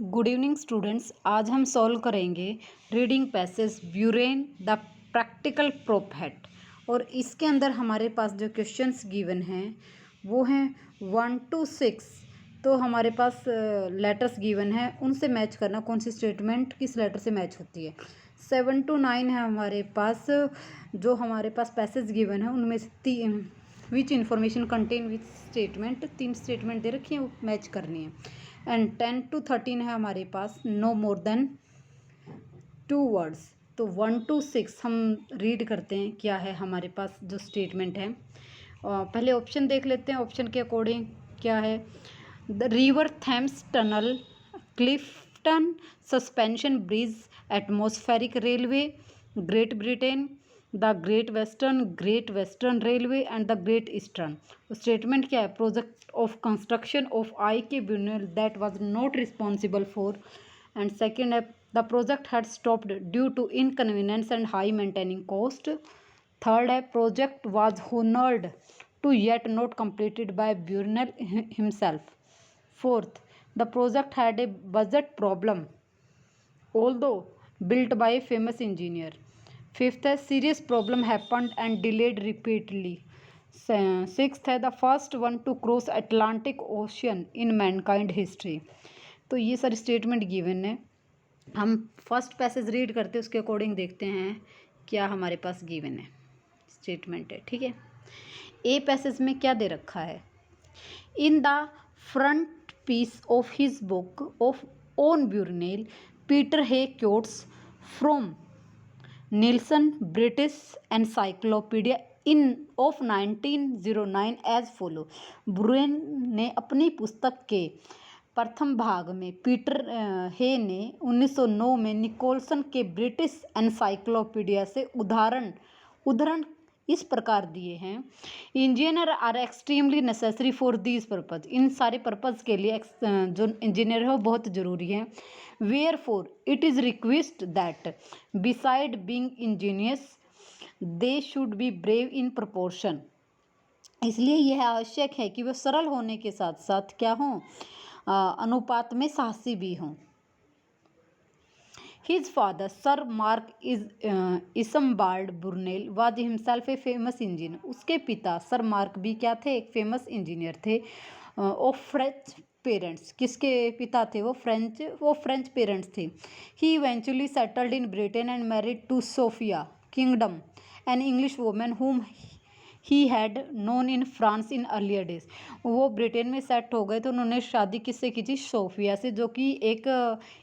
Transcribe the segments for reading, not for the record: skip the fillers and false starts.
Good evening students. आज हम solve करेंगे reading passage Brunel the practical prophet. और इसके अंदर हमारे पास जो क्वेश्चंस गिवन हैं वो हैं 1 to 6। तो हमारे पास लेटर्स गिवन है, उनसे मैच करना कौन सी स्टेटमेंट किस लेटर से मैच होती है। 7 to 9 है हमारे पास, जो हमारे पास पैसेज गिवन है उनमें से which information contain which statement, 3 statement दे रखी है, वो मैच करनी है। एंड 10 to 13 है हमारे पास नो मोर देन 2 वर्ड्स। तो 1 to 6 हम रीड करते हैं क्या है हमारे पास जो स्टेटमेंट है। पहले ऑप्शन देख लेते हैं, ऑप्शन के अकॉर्डिंग क्या है। The river Thames tunnel, Clifton suspension bridge, atmospheric railway, Great Britain, the Great Western railway and the Great Eastern. Statement क्या है, project of construction of I K Brunel that was not responsible for. And second है the project had stopped due to inconvenience and high maintaining cost. Third है project was honoured to yet not completed by Brunel himself. Fourth, the project had a budget problem although built by a famous engineer. Fifth है serious problem happened and delayed repeatedly. Sixth है the first one to cross Atlantic Ocean in mankind history. तो ये सारी statement given है। हम first passage read करते हैं, उसके अकॉर्डिंग देखते हैं क्या हमारे पास गिवन है स्टेटमेंट है। ठीक है, ए पैसेज में क्या दे रखा है। In the front piece of his book of on Brunel Peter Hay quotes from Nelson British encyclopaedia in of 1909 as follow. Brunel ने अपनी पुस्तक के प्रथम भाग में पीटर हे ने 1909 में निकोलसन के ब्रिटिश एनसाइक्लोपीडिया से उदाहरण इस प्रकार दिए हैं। Engineer are extremely necessary for this purpose. इन सारे पर्पज़ के लिए जो इंजीनियर है वो बहुत ज़रूरी है। Wherefore it is request that beside being ingenious they should be brave in proportion. इसलिए यह आवश्यक है कि वह सरल होने के साथ साथ क्या हों, अनुपात में साहसी भी हों। His father, Sir Mark Isambard Brunel, was himself a famous engineer. उसके पिता सर मार्क भी क्या थे, एक फेमस इंजीनियर थे। ऑफ फ्रेंच पेरेंट्स, किसके पिता थे वो फ्रेंच पेरेंट्स थे। He eventually settled in Britain and married to Sophia Kingdom, an English woman whom he had known in France in earlier days. वो ब्रिटेन में सेट हो गए तो उन्होंने शादी किससे की थी, सोफिया से, जो कि एक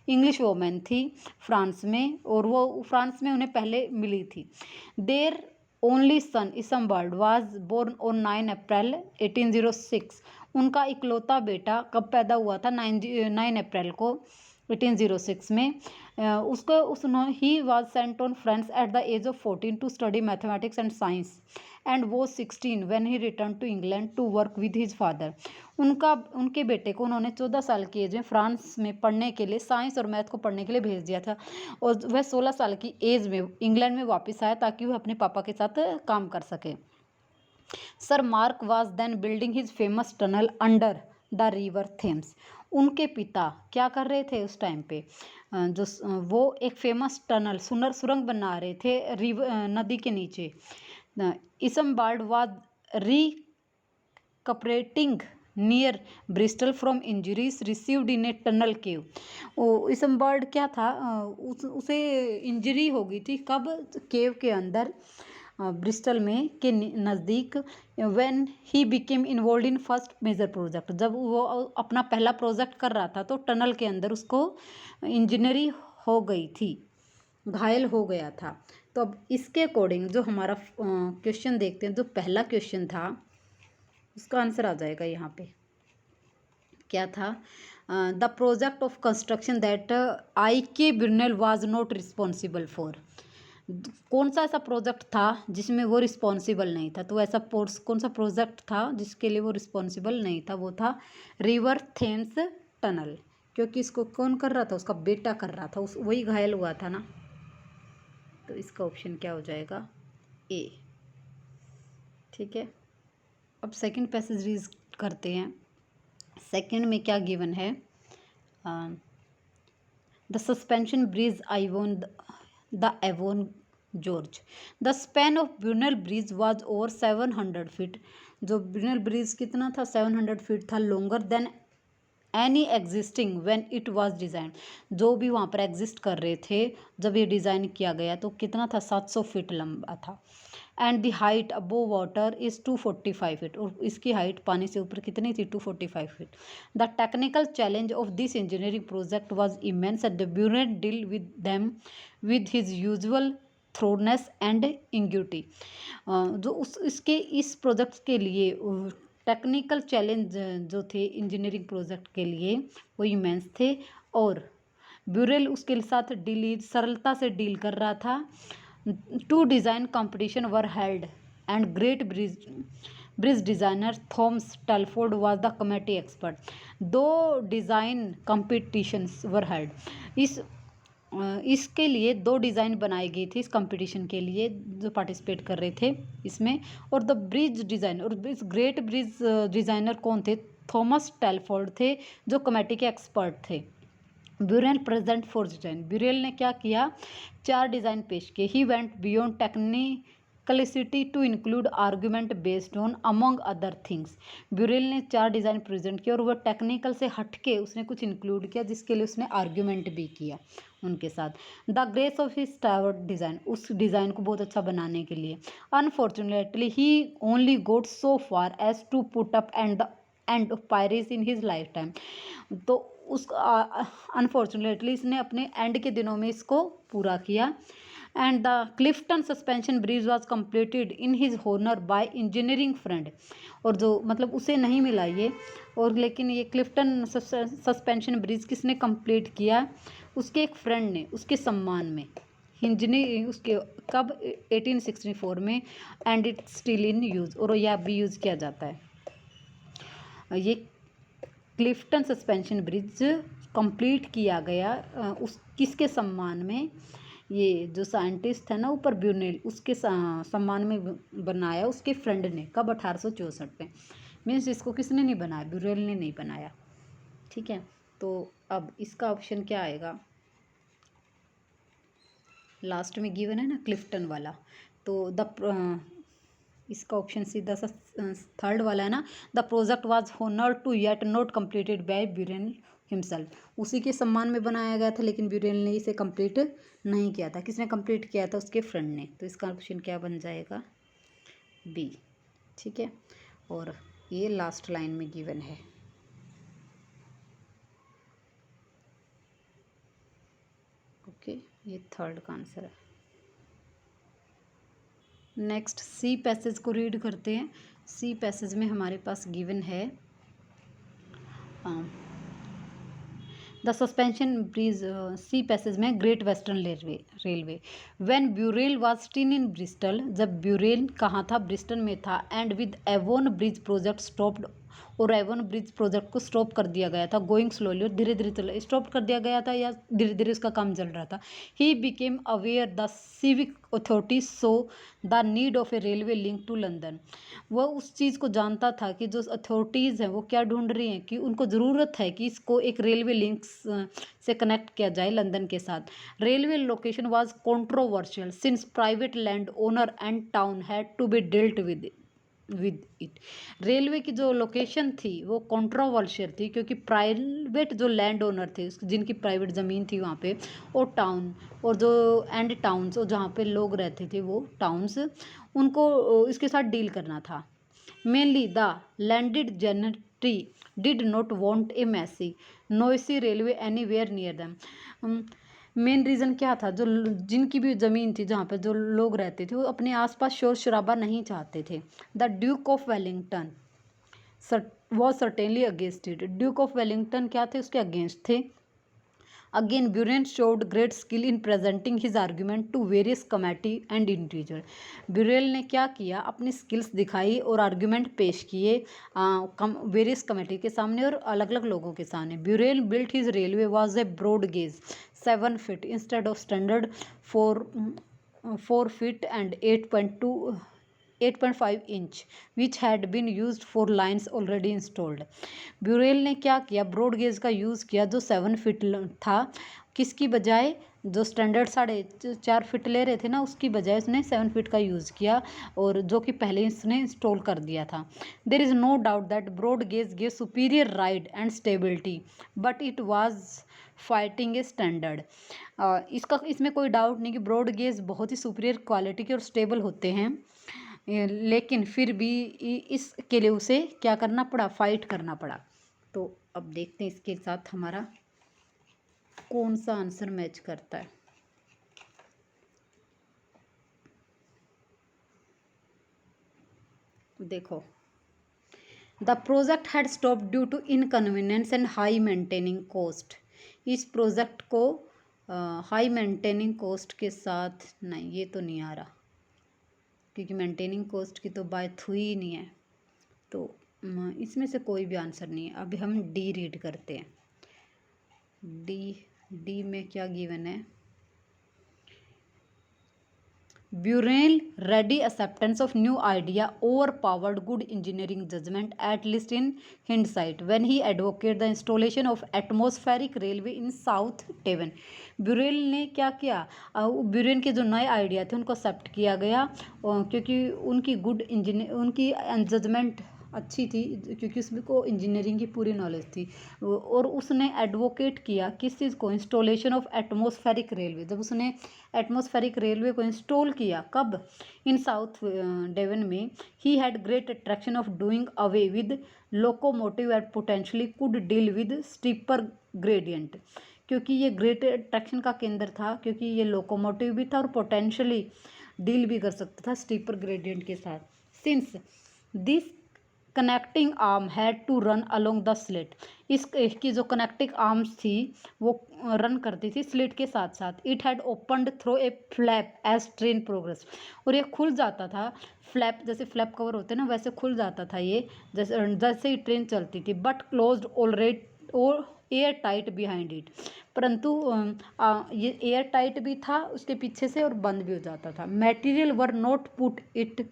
इंग्लिश वोमेन थी फ्रांस में, और वो फ्रांस में उन्हें पहले मिली थी। There only son Isambard was born on 9 April 1806। उनका इकलौता बेटा कब पैदा हुआ था, 9 अप्रैल को 1806 में। He was sent on France at the age of 14 to study mathematics and science and वो 16 when he return to England to work with his father. उनके बेटे को उन्होंने 14 साल की एज में फ्रांस में पढ़ने के लिए, साइंस और मैथ को पढ़ने के लिए भेज दिया था, और वह 16 साल की एज में इंग्लैंड में वापस आया ताकि वह अपने पापा के साथ काम कर सके। Sir Mark was then building his famous tunnel under the river Thames. उनके पिता क्या कर रहे थे उस टाइम पे, वो एक फेमस टनल सुरंग बना रहे थे रिवर नदी के नीचे। Isambard was recuperating near Bristol from injuries received in a tunnel cave. Isambard क्या था, उसे इंजरी हो गई थी, कब, केव के अंदर, ब्रिस्टल में के नज़दीक। When he became involve in first major project, जब वो अपना पहला प्रोजेक्ट कर रहा था तो टनल के अंदर उसको इंजरी हो गई थी, घायल हो गया था। तो अब इसके अकॉर्डिंग जो हमारा क्वेश्चन देखते हैं, जो पहला क्वेश्चन था उसका आंसर आ जाएगा यहाँ पे। क्या था, the project of construction that I K Brunel was not responsible for. कौन सा ऐसा प्रोजेक्ट था जिसमें वो रिस्पॉन्सिबल नहीं था। तो ऐसा कौन सा प्रोजेक्ट था जिसके लिए वो रिस्पॉन्सिबल नहीं था, वो था रिवर थेम्स टनल, क्योंकि इसको कौन कर रहा था, उसका बेटा कर रहा था, वही घायल हुआ था ना। तो इसका ऑप्शन क्या हो जाएगा, ए। ठीक है, अब सेकंड पैसेज रीड करते हैं। सेकंड में क्या गिवन है, the suspension bridge the Avon George. The span of Brunel bridge was over 700 feet. जो ब्रूनल ब्रिज कितना था, 700 फीट था, longer than any existing when it was design. जो भी वहाँ पर एग्जिस्ट कर रहे थे जब ये डिज़ाइन किया गया तो कितना था, 700 फीट लंबा था। And the height above water is 245 feet, और इसकी हाइट पानी से ऊपर कितनी थी, 245 feet. The technical challenge of this engineering project was immense at the Brunel deal with them with his usual thoroughness and ingenuity. जो इसके इस प्रोजेक्ट के लिए टेक्निकल चैलेंज जो थे इंजीनियरिंग प्रोजेक्ट के लिए वो इमेंस थे, और ब्यूरेल उसके साथ सरलता से डील कर रहा था। 2 design competition were held and great bridge designer Thomas Telford was the committee expert. 2 design competitions were held. इसके लिए 2 डिज़ाइन बनाई गई थी इस कंपटीशन के लिए जो पार्टिसिपेट कर रहे थे इसमें। और द ब्रिज डिज़ाइन और इस ग्रेट ब्रिज डिज़ाइनर कौन थे, थॉमस टेलफोर्ड थे जो कमेटी के एक्सपर्ट थे। Burrell present 4 design. ब्यूरेल ने क्या किया, 4 डिज़ाइन पेश किए। He went beyond technicality to include argument based on among other things. Brunel ने 4 डिज़ाइन प्रेजेंट किया और वह टेक्निकल से हटके उसने कुछ इंक्लूड किया जिसके लिए उसने आर्गूमेंट भी किया उनके साथ। The grace of his tower design, उस डिज़ाइन को बहुत अच्छा बनाने के लिए। Unfortunately he only got so far as to put up and the end of piers in his life time. तो उस अनफॉर्चुनेटली इसने अपने एंड के दिनों में इसको पूरा किया। And the Clifton suspension bridge was completed in his honour by engineering friend. और जो मतलब उसे नहीं मिला ये, और लेकिन ये क्लिफ्टन सस्पेंशन ब्रिज किसने कंप्लीट किया, उसके एक फ्रेंड ने, उसके सम्मान में। इंजीनियर उसके कब, 1864 में। And it still in use, और यह भी यूज़ किया जाता है। ये क्लिफ्टन सस्पेंशन ब्रिज कंप्लीट किया गया उस किसके सम्मान में, ये जो साइंटिस्ट है ना ऊपर ब्यूनेल, उसके सम्मान में बनाया उसके फ्रेंड ने। कब, 1864 में। मीन्स इसको किसने नहीं बनाया, ब्यूरेल ने नहीं बनाया। ठीक है, तो अब इसका ऑप्शन क्या आएगा, लास्ट में गिवन है ना क्लिफ्टन वाला, तो इसका ऑप्शन सीधा सा 3rd वाला है ना। The project was honour to yet not completed by Brunel himself. उसी के सम्मान में बनाया गया था लेकिन ब्यूरेल ने इसे कंप्लीट नहीं किया था। किसने कंप्लीट किया था, उसके फ्रेंड ने। तो इसका ऑप्शन क्या बन जाएगा, बी। ठीक है, और ये लास्ट लाइन में गिवन है। ओके, ये 3rd का आंसर है। नेक्स्ट सी पैसेज को रीड करते हैं। सी पैसेज में हमारे पास गिवन है the suspension bridge. C passage में Great Western Railway when Brunel was still in Bristol, जब ब्यूरेल कहाँ था, ब्रिस्टल में था। And with Avon bridge project stopped, और एवोन ब्रिज प्रोजेक्ट को स्टॉप कर दिया गया था। गोइंग स्लोली, और धीरे धीरे चल स्टॉप कर दिया गया था या धीरे धीरे उसका काम चल रहा था। He became aware the civic authorities so the need of a railway link to London. वह उस चीज़ को जानता था कि जो अथॉरिटीज़ हैं वो क्या ढूंढ रही हैं, कि उनको ज़रूरत है कि इसको एक रेलवे लिंक से कनेक्ट किया जाए लंदन के साथ। Railway location was controversial since private land owner and town had to be dealt with it. Railway की जो लोकेशन थी वो कंट्रोवर्शियल थी क्योंकि प्राइवेट जो लैंड ओनर थे जिनकी प्राइवेट ज़मीन थी वहाँ पे, और टाउन, और जो एंड टाउन्स, और जहाँ पे लोग रहते थे वो टाउन्स, उनको इसके साथ डील करना था। Mainly the landed gentry did not want a messy noisy railway anywhere near them. Main reason क्या था, जो जिनकी भी ज़मीन थी जहाँ पे जो लोग रहते थे वो अपने आसपास शोर शराबा नहीं चाहते थे। The Duke of Wellington was certainly against it. Duke of Wellington क्या थे, उसके अगेंस्ट थे। Again Brunel showed great skill in presenting his argument to various committee and individual. Brunel ने क्या किया, अपनी स्किल्स दिखाई और आर्ग्यूमेंट पेश किए वेरियस कमेटी के सामने और अलग अलग लोगों के सामने। Brunel built his railway was a broad gauge 7 feet instead of standard 4 feet and 8.2 8.5 inch which had been used for lines already installed. Brunel ने क्या किया, ब्रॉड गेज का यूज़ किया जो 7 फीट था, किसकी बजाय जो स्टैंडर्ड 4.5 फीट ले रहे थे ना, उसकी बजाय उसने 7 फीट का यूज़ किया, और जो कि पहले इसने इंस्टॉल कर दिया था। There is no doubt that broad gauge give superior ride and stability but it was fighting a standard. इसमें कोई डाउट नहीं कि ब्रॉड गेज बहुत ही सुपीरियर क्वालिटी के और स्टेबल होते हैं, लेकिन फिर भी इसके लिए उसे क्या करना पड़ा, फाइट करना पड़ा। तो अब देखते हैं इसके साथ हमारा कौन सा आंसर मैच करता है। देखो, the project had stop due to inconvenience and high maintaining cost. इस प्रोजेक्ट को हाई मेंटेनिंग कॉस्ट के साथ, नहीं ये तो नहीं आ रहा क्योंकि मेंटेनिंग कॉस्ट की तो बात हुई ही नहीं है, तो इसमें से कोई भी आंसर नहीं है। अभी हम डी रीड करते हैं। डी में क्या गिवन है, Brunel ready acceptance of new idea overpowered good engineering judgement at least in hindsight when he advocate the installation of atmospheric railway in South Devon. Brunel ने क्या किया, Burrell के जो नए आइडिया थे उनको एक्सेप्ट किया गया, क्योंकि उनकी जजमेंट अच्छी थी, क्योंकि उसमें को इंजीनियरिंग की पूरी नॉलेज थी, और उसने एडवोकेट किया किस चीज़ को, इंस्टॉलेशन ऑफ एटमॉस्फेरिक रेलवे। जब उसने एटमॉस्फेरिक रेलवे को इंस्टॉल किया, कब, इन साउथ डेवन में, he had great attraction of doing away with locomotive and potentially could deal with steeper gradient. क्योंकि ये ग्रेट अट्रैक्शन का केंद्र था, क्योंकि ये लोकोमोटिव भी था और पोटेंशियली डील भी कर सकता था स्टीपर ग्रेडियंट के साथ। Since this connecting arm had to run along the slit, इसकी जो कनेक्टिंग आर्म्स थी वो रन करती थी स्लिट के साथ साथ। It had opened through a flap as train progress, और ये खुल जाता था, फ्लैप जैसे फ्लैप कवर होते हैं ना, वैसे खुल जाता था ये जैसे ही ट्रेन चलती थी। बट क्लोज्ड ऑलरेडी और एयर टाइट बिहाइंड इट, परंतु ये एयर टाइट भी था उसके पीछे से और बंद भी हो जाता था। Material were not put it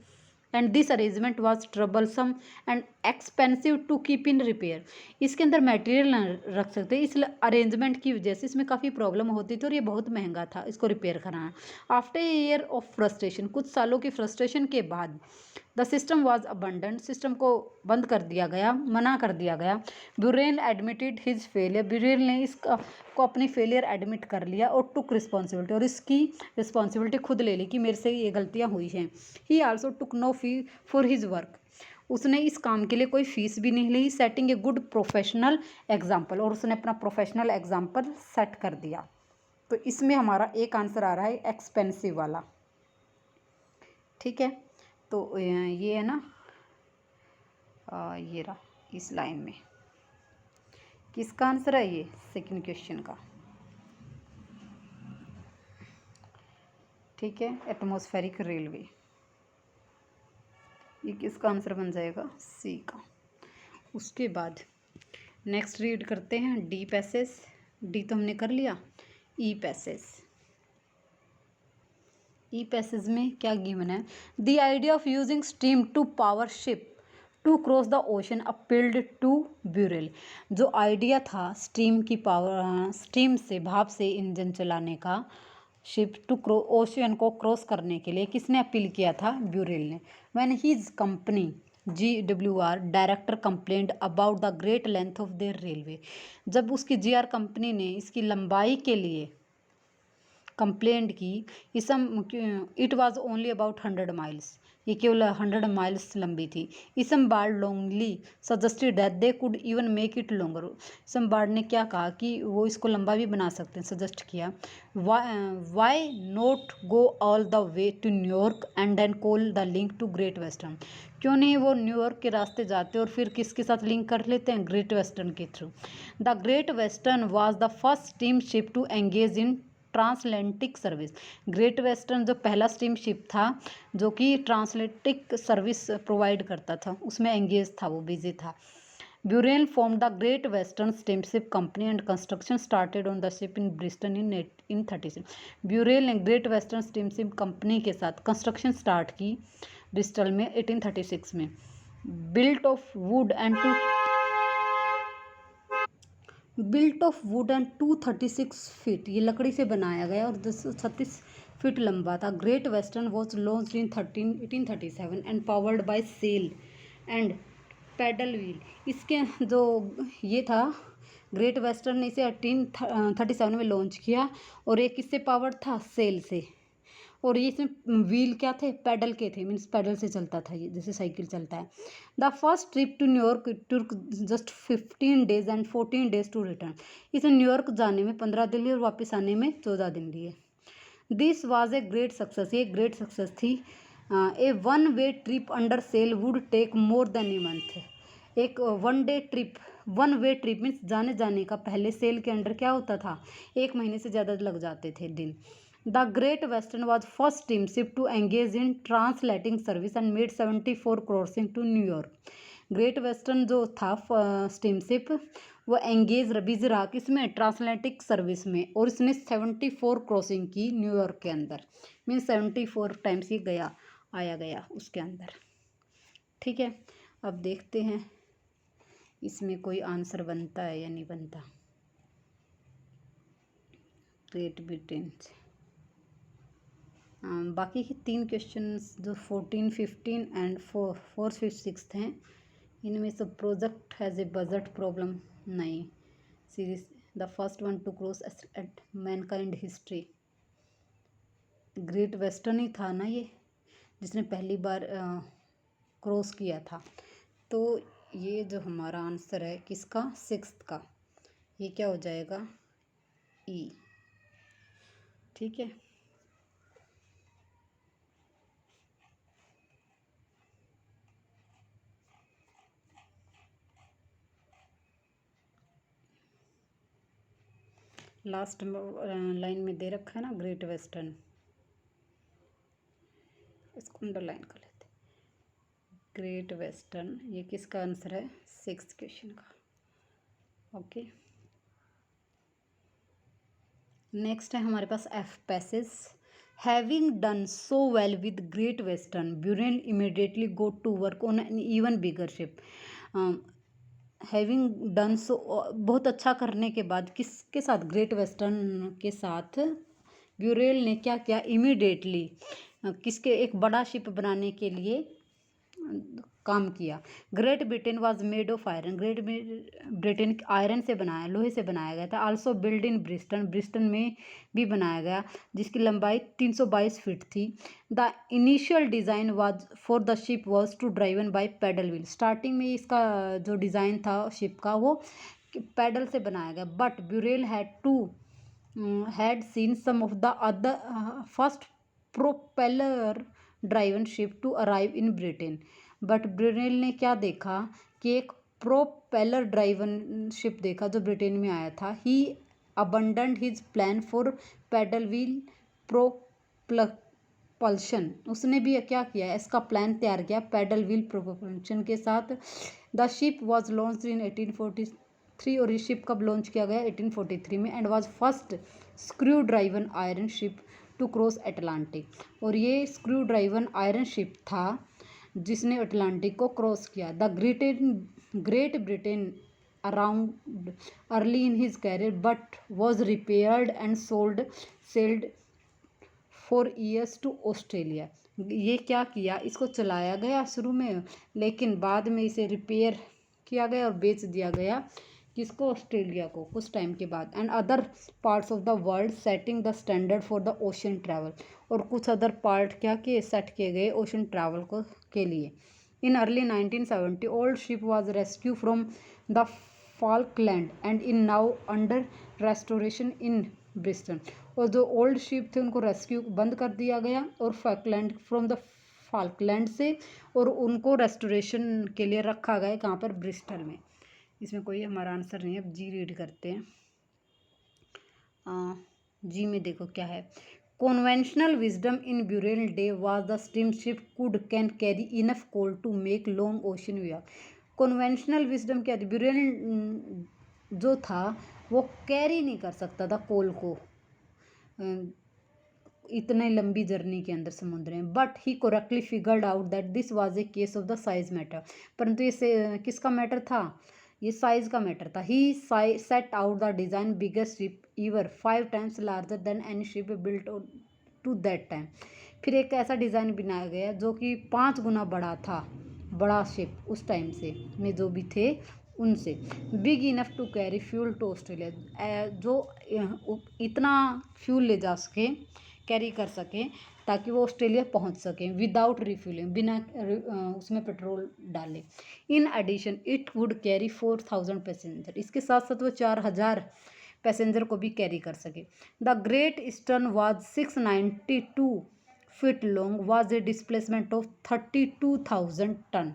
and this arrangement was troublesome and expensive to keep in repair. इसके अंदर मटेरियल ना रख सकते, इस अरेंजमेंट की वजह से इसमें काफ़ी प्रॉब्लम होती थी और ये बहुत महंगा था इसको रिपेयर कराना। After a year of frustration, कुछ सालों की फ्रस्ट्रेशन के बाद, the system was abandon, system को बंद कर दिया गया, मना कर दिया गया। Burrell admitted his failure, Burrell ने इसका को अपनी फेलियर एडमिट कर लिया और टुक रिस्पॉन्सिबिलिटी, और इसकी रिस्पॉन्सिबिलिटी खुद ले ली कि मेरे से ये गलतियाँ हुई हैं। He also took no fee for his work, उसने इस काम के लिए कोई फीस भी नहीं ली। Setting a good professional example, और उसने अपना प्रोफेशनल एग्जाम्पल सेट कर दिया। तो इसमें हमारा एक आंसर आ रहा है एक्सपेंसिव वाला। ठीक है, तो ये है ना, ये रहा इस लाइन में किसका आंसर है, ये सेकंड क्वेश्चन का। ठीक है, एटमॉस्फेरिक रेलवे, ये किसका आंसर बन जाएगा, सी का। उसके बाद नेक्स्ट रीड करते हैं डी पैसेज। डी तो हमने कर लिया। ई पैसेज, ई पैसेज में क्या गिवन है, the idea of using steam to power ship to cross the ocean appealed to Brunel. जो आइडिया था स्टीम की पावर, स्टीम से, भाप से इंजन चलाने का, शिप टू ओशन को क्रॉस करने के लिए किसने अपील किया था, ब्यूरेल ने। When his company GWR director complaint about the great length of their railway, जब उसकी GR कंपनी ने इसकी लंबाई के लिए कंप्लेंट की, it was only about 100 miles, ये केवल 100 माइल्स लंबी थी। Isambard longly suggested that they could even make it longer, Isambard ने क्या कहा कि वो इसको लंबा भी बना सकते हैं, सजेस्ट किया। Why not go all the way to New York and then call the link to Great Western, क्यों नहीं वो न्यूयॉर्क के रास्ते जाते और फिर किसके साथ लिंक कर लेते हैं, ग्रेट वेस्टर्न के through. The Great Western was the first steam ship to engage in transatlantic service, Great Western जो पहला स्टीम शिप था जो कि ट्रांसएटलांटिक सर्विस प्रोवाइड करता था, उसमें एंगेज था, वो बिजी था। Brunel form the Great Western steamship company and construction started on the ship in Bristol in 36। Brunel ने ग्रेट वेस्टर्न स्टीमशिप कंपनी के साथ कंस्ट्रक्शन स्टार्ट की ब्रिस्टल में 1836 में। Built of wood and 236 feet, ये लकड़ी से बनाया गया और 236 फीट लंबा था। Great Western was launched in 1837 and powered by sail and paddle wheel. इसके जो ये था, ग्रेट वेस्टर्न ने इसे 1837 में लॉन्च किया और ये किससे पावर्ड था? सेल से। और ये इसमें व्हील क्या थे? पैडल के थे, मीन्स पैडल से चलता था ये, जैसे साइकिल चलता है। The first trip to New York took just 15 days and 14 days to return. इसे न्यूयॉर्क जाने में 15 दिन लिए और वापस आने में 14 दिन लिए। This was a great success, ये ग्रेट सक्सेस थी। A one way trip under sail would take more than a month. एक वन वे ट्रिप मीन्स जाने का पहले सेल के अंडर क्या होता था? 1 महीने से ज़्यादा लग जाते थे दिन। The Great Western was first steamship to engage in translating service and made 74 crossing to New York. Great Western जो था स्टीमशिप, वो एंगेज बिजी रहा किसमें? ट्रांसलेटिंग सर्विस में, और इसने 74 क्रॉसिंग की न्यूयॉर्क के अंदर, मीन्स 74 टाइम्स ही आया गया उसके अंदर। ठीक है, अब देखते हैं इसमें कोई आंसर बनता है या नहीं बनता। ग्रेट ब्रिटेन से बाकी के 3 क्वेश्चंस जो 14, 15 एंड 4th, 5th, 6th हैं, इनमें से project has a budget problem नहीं। Series the first one to cross at mankind history, Great Western ही था ना ये, जिसने पहली बार क्रॉस किया था। तो ये जो हमारा आंसर है किसका? 6th का, ये क्या हो जाएगा? ई। ठीक है, लास्ट लाइन में दे रखा है ना ग्रेट वेस्टर्न, इसको अंडरलाइन कर लेते। ग्रेट वेस्टर्न, ये किसका आंसर है? 6th क्वेश्चन का। ओके, नेक्स्ट है हमारे पास F passage. Having done so well with Great Western, Brunel immediately go to work on an even bigger ship. Having done so, बहुत अच्छा करने के बाद किसके साथ? ग्रेट वेस्टर्न के साथ ब्यूरेल ने क्या किया? इमीडिएटली किसके? एक बड़ा शिप बनाने के लिए काम किया। Great Britain was made of iron, great Britain iron से बनाया, लोहे से बनाया गया था। आल्सो बिल्ड इन ब्रिस्टन, ब्रिस्टन में भी बनाया गया, जिसकी लंबाई 322 फीट थी। The initial design was for the ship was to driven by paddle wheel. Starting में इसका जो डिज़ाइन था शिप का, वो पैडल से बनाया गया। But Burrell had seen some of the other first propeller driven ship to arrive in Britain. But Burrell ने क्या देखा कि एक प्रोपेलर ड्राइवन शिप देखा जो ब्रिटेन में आया था। He abandoned his plan for paddle wheel propulsion, उसने भी क्या किया? इसका प्लान तैयार किया पैडल व्हील प्रोपल्शन के साथ। The ship was launch in 1843, और ये शिप कब लॉन्च किया गया? 1843 में। And was first screw driven iron ship to cross Atlantic, और ये स्क्रू ड्राइवन आयरन शिप था जिसने अटलांटिक को क्रॉस किया। The Great Britain around early in his career but was repaired and sailed for years to Australia. ये क्या किया? इसको चलाया गया शुरू में, लेकिन बाद में इसे रिपेयर किया गया और बेच दिया गया किसको? ऑस्ट्रेलिया को, कुछ टाइम के बाद। And other parts of the world setting the standard for the ocean travel, और कुछ अदर पार्ट क्या किए? सेट किए गए ओशन ट्रैवल को के लिए। In early 1970 old ship was rescue from the Falkland and in now under restoration in Bristol, और जो ओल्ड शिप थे उनको रेस्क्यू बंद कर दिया गया और फ्रॉम द फाल्कलैंड से, और उनको रेस्टोरेशन के लिए रखा गया कहाँ पर? ब्रिस्टल में। इसमें कोई हमारा आंसर नहीं है। अब जी रीड करते हैं। जी में देखो क्या है। Conventional wisdom in Brunel day was the steam ship could can carry enough coal to make long ocean voyage. Conventional wisdom क्या थी? ब्यूरेल जो था वो कैरी नहीं कर सकता था कोल को, इतने लंबी जर्नी के अंदर समुद्र में। But he correctly figured out that this was A case of the size matter, परंतु ये किसका मैटर था, ये साइज का मैटर था। He set out the design biggest ship ever 5 times larger than any ship built to that time. फिर एक ऐसा डिज़ाइन बनाया गया जो कि 5 गुना बड़ा था, बड़ा शिप उस टाइम से में जो भी थे उनसे। Big enough to carry fuel to Australia, जो इतना फ्यूल ले जा सके, कैरी कर सके ताकि वो ऑस्ट्रेलिया पहुंच सकें विदाउट रिफ्यूलिंग, बिना उसमें पेट्रोल डाले। In addition it would carry 4000 passenger, इसके साथ साथ वो 4000 पैसेंजर को भी कैरी कर सके। The Great Eastern was 692 feet long, was a displacement of 32,000 ton.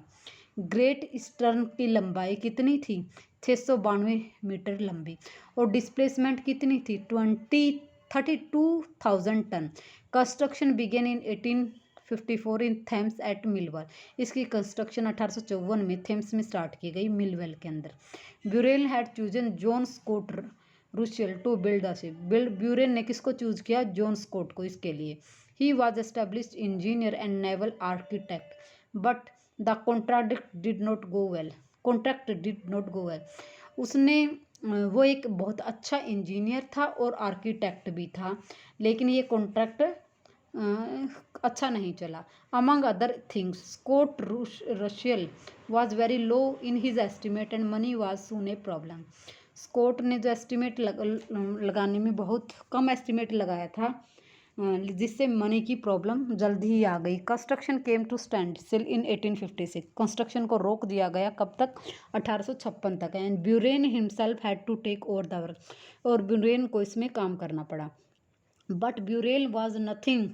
Great Eastern की लंबाई कितनी थी, 692 मीटर लंबी, और डिस्प्लेसमेंट कितनी थी, 32,000 ton. Construction began in 1854 in Thames eight मिलवल, इसकी कंस्ट्रक्शन 1854 में थेम्स में स्टार्ट की गई, मिलवेल के अंदर। Brunel had chosen John Scott Russell to build the ship, Brunel ने किसको चूज किया, जॉन स्कॉट को इसके लिए। He was established engineer and naval architect, but the contract did not go well. उसने वो एक बहुत अच्छा इंजीनियर था और आर्किटेक्ट भी था, लेकिन ये कॉन्ट्रैक्ट अच्छा नहीं चला। Among other things Scott Russell was very low in his estimate and money was soon a problem. Scott ने जो एस्टिमेट लगाने में बहुत कम एस्टिमेट लगाया था, जिससे मनी की प्रॉब्लम जल्दी ही आ गई। Construction came to stand still in 1856, construction को रोक दिया गया, कब तक, 1856 तक। And Brunel himself had to take over the work, और ब्यूरेन को इसमें काम करना पड़ा। But Brunel was nothing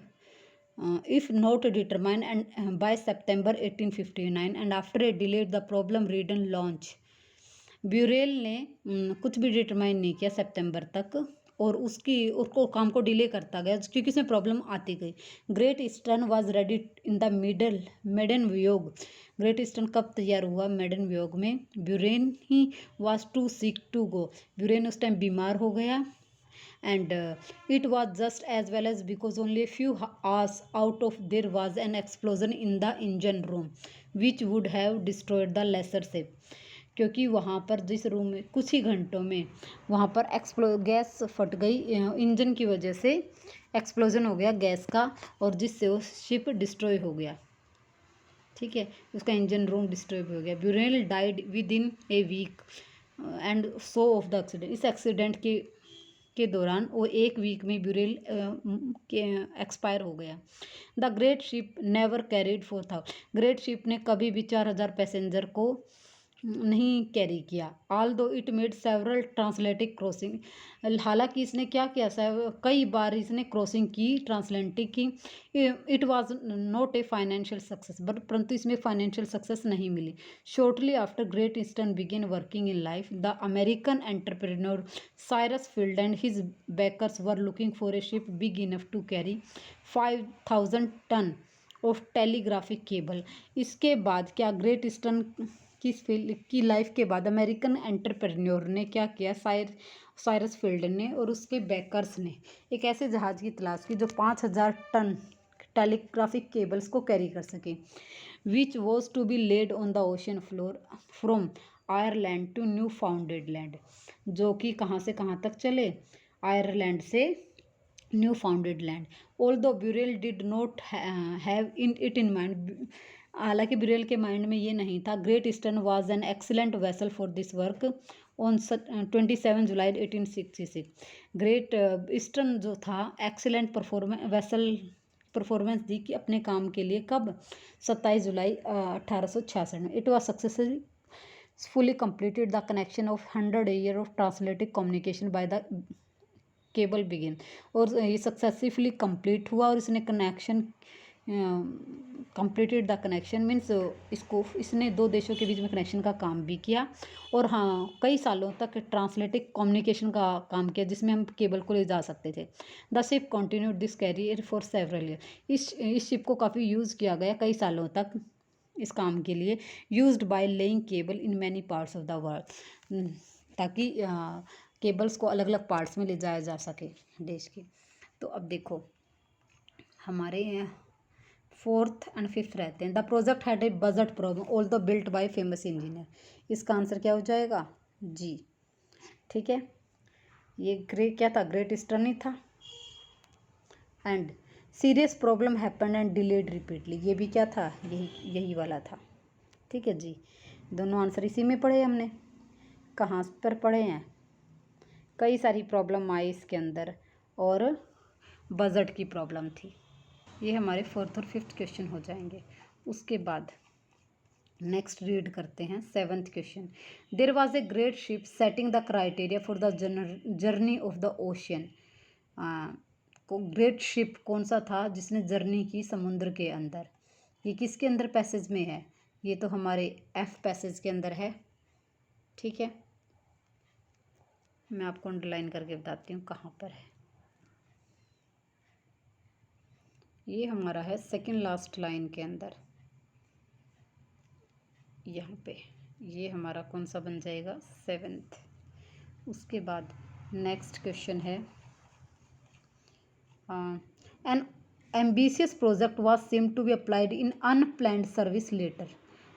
if not determined, and by September 1859 and after a delayed the problem ridden launch, Burrell ने कुछ भी डिटरमाइन नहीं किया सितंबर तक, और उसको काम को डिले करता गया क्योंकि इसमें प्रॉब्लम आती गई। Great Eastern was ready in the maiden voyage, Great Eastern कब तैयार हुआ, मेडन वियोग में। Brunel he was too sick to go, Brunel उस टाइम बीमार हो गया। and it was just as well as because only a few hours out of there was an explosion in the engine room which would have destroyed the lesser ship, क्योंकि वहाँ पर जिस room में कुछ ही घंटों में वहाँ पर गैस फट गई, इंजन की वजह से एक्सप्लोजन हो गया गैस का, और जिससे वो शिप डिस्ट्रॉय हो गया। ठीक है, उसका इंजन रूम डिस्ट्रॉय हो गया। Brunel died within a week and so of the accident, इस एक्सीडेंट के दौरान वो एक वीक में ब्यूरेल एक्सपायर हो गया। The great ship never carried 4000, great ship ने कभी भी 4000 पैसेंजर को नहीं कैरी किया। ऑल दो इट मेड सेवरल ट्रांसलेटिक क्रॉसिंग, हालांकि इसने क्या किया, कई बार इसने क्रॉसिंग की, ट्रांसलेटिक की। It was not a financial success, but परंतु इसमें फाइनेंशियल सक्सेस नहीं मिली। Shortly after Great Eastern began working in life, the American entrepreneur Cyrus Field and his backers were looking for a ship big enough to carry 5000 ton of telegraphic cable. इसके बाद क्या, great Eastern की life के बाद American entrepreneur ने क्या किया, Cyrus field ने और उसके बैकर्स ने एक ऐसे जहाज़ की तलाश की जो 5000 टन टेलीग्राफिक केबल्स को कैरी कर सके, which was to be laid on the ocean floor from Ireland to Newfoundland, जो कि कहाँ से कहाँ तक चले, आयरलैंड से Newfoundland. Although Brunel did not have it in mind, हालांकि ब्यूरेल के माइंड में ये नहीं था। Great Eastern was an excellent vessel for this work on 27 July 1866, Great Eastern जो था एक्सीलेंट परफॉर्मेंस दी कि अपने काम के लिए, कब, 27 जुलाई 1866 में। It was successfully completed the connection of 100 year of translated communication by the cable begin, और ये सक्सेसफुली कंप्लीट हुआ, और इसने connection completed the connection means इसने दो देशों के बीच में कनेक्शन का काम भी किया, और हाँ कई सालों तक ट्रांसलेटिक कम्युनिकेशन का काम किया जिसमें हम केबल को ले जा सकते थे। The ship continued this career for several year, इस शिप को काफ़ी यूज़ किया गया कई सालों तक इस काम के लिए। Used by laying cable in many parts of the world, ताकि केबल्स को अलग अलग पार्ट्स में ले जाया जा सके देश के। तो अब देखो हमारे फोर्थ एंड फिफ्थ रहते हैं। The project had a budget problem although built by famous engineer, इसका आंसर क्या हो जाएगा? जी। ठीक है, ये क्या था? ग्रेट ईस्टर्न ही था। And serious problem happened and delayed repeatedly, ये भी क्या था? यही वाला था। ठीक है जी, दोनों आंसर इसी में पढ़े हमने। कहाँ पर पढ़े हैं? कई सारी प्रॉब्लम आई इसके अंदर और बजट की प्रॉब्लम थी। ये हमारे फोर्थ और फिफ्थ क्वेश्चन हो जाएंगे। उसके बाद नेक्स्ट रीड करते हैं seventh question. There was a great ship setting the criteria for the journey of the ocean. Great ship कौन सा था जिसने जर्नी की समुद्र के अंदर? ये किसके अंदर पैसेज में है? ये तो हमारे एफ पैसेज के अंदर है। ठीक है, मैं आपको अंडरलाइन करके बताती हूँ कहाँ पर है। ये हमारा है सेकंड लास्ट लाइन के अंदर, यहाँ पे। ये हमारा कौन सा बन जाएगा? सेवेंथ। उसके बाद नेक्स्ट क्वेश्चन है an ambitious project was same to be applied in unplanned service later.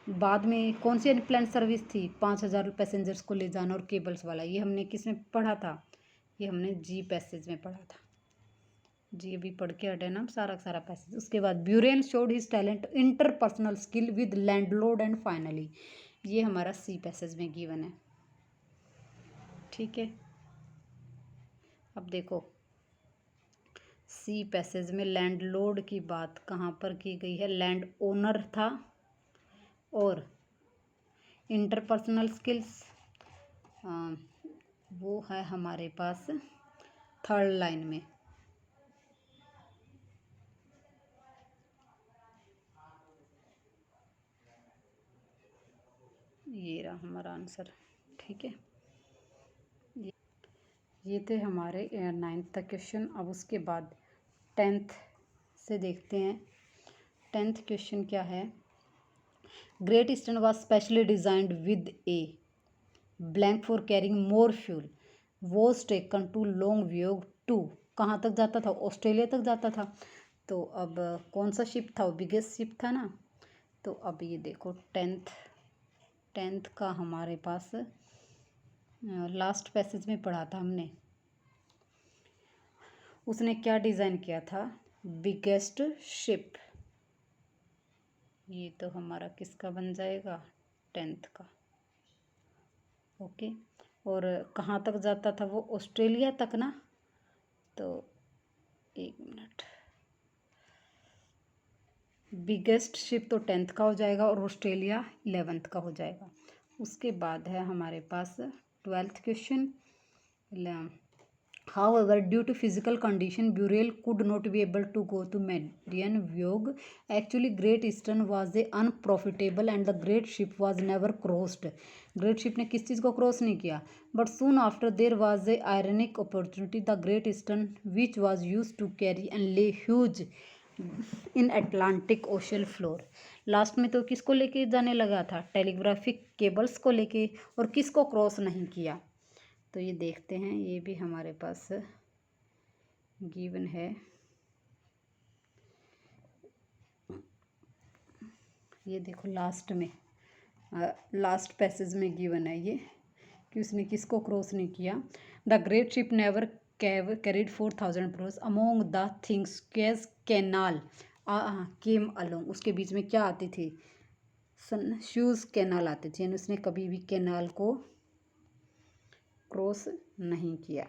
बाद में कौन सी अनप्लैंड सर्विस थी? 5,000 पैसेंजर्स को ले जाना और केबल्स वाला। ये हमने किस में पढ़ा था? ये हमने जी पैसेज में पढ़ा था। जी अभी पढ़ के हटे ना सारा पैसेज। उसके बाद Buren showed his talent interpersonal skill with landlord and finally, ये हमारा सी पैसेज में गिवन है। ठीक है, अब देखो सी पैसेज में लैंडलॉर्ड की बात कहाँ पर की गई है? लैंड ओनर था। और इंटरपर्सनल स्किल्स वो है हमारे पास थर्ड लाइन में। ये रहा हमारा आंसर। ठीक है, ये थे हमारे नाइन्थ तक क्वेश्चन। अब उसके बाद टेंथ से देखते हैं। टेंथ क्वेश्चन क्या है? Great Eastern was specially designed with a blank for carrying more fuel was taken to long voyage to, कहाँ तक जाता था? ऑस्ट्रेलिया तक जाता था। तो अब कौन सा शिप था? वो बिगेस्ट शिप था ना। तो अब ये देखो टेंथ का हमारे पास लास्ट पैसेज में पढ़ा था हमने। उसने क्या डिज़ाइन किया था? Biggest ship. ये तो हमारा किसका बन जाएगा? टेंथ का। ओके, और कहाँ तक जाता था वो? ऑस्ट्रेलिया तक ना। तो एक मिनट, बिगेस्ट शिप तो टेंथ का हो जाएगा और ऑस्ट्रेलिया 11th का हो जाएगा। उसके बाद है हमारे पास twelfth question. However, due to physical condition, Burrell could not be able to go to Marian Voyage. Actually, Great Eastern was a unprofitable and the great ship was never crossed. Great ship ने किस चीज़ को cross नहीं किया? But soon after there was a ironic opportunity. The Great Eastern, which was used to carry and lay huge in Atlantic Ocean floor. Last में तो किसको लेके जाने लगा था? टेलीग्राफिक केबल्स को लेके, और किसको क्रॉस नहीं किया? तो ये देखते हैं, ये भी हमारे पास गिवन है। ये देखो लास्ट में लास्ट पैसेज में गिवन है ये कि उसने किसको क्रॉस नहीं किया। The great ship never carried 4,000 pros among the things cause canal came along, उसके बीच में क्या आती थी? शूज़ कैनाल आती थी, यानी उसने कभी भी कैनाल को क्रॉस नहीं किया।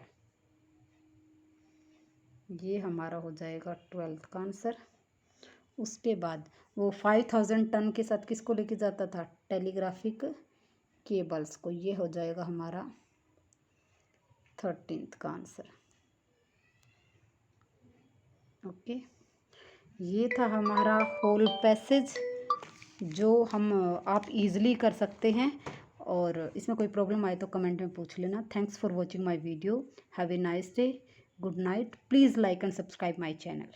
ये हमारा हो जाएगा 12th का आंसर। उसके बाद वो 5,000 टन के साथ किसको लेके जाता था? टेलीग्राफिक केबल्स को। ये हो जाएगा हमारा 13th का आंसर। ओके, ये था हमारा होल पैसेज जो हम आप इजीली कर सकते हैं, और इसमें कोई प्रॉब्लम आए तो कमेंट में पूछ लेना। Thanks for watching my video. Have a nice day. Good night. Please like and subscribe my channel.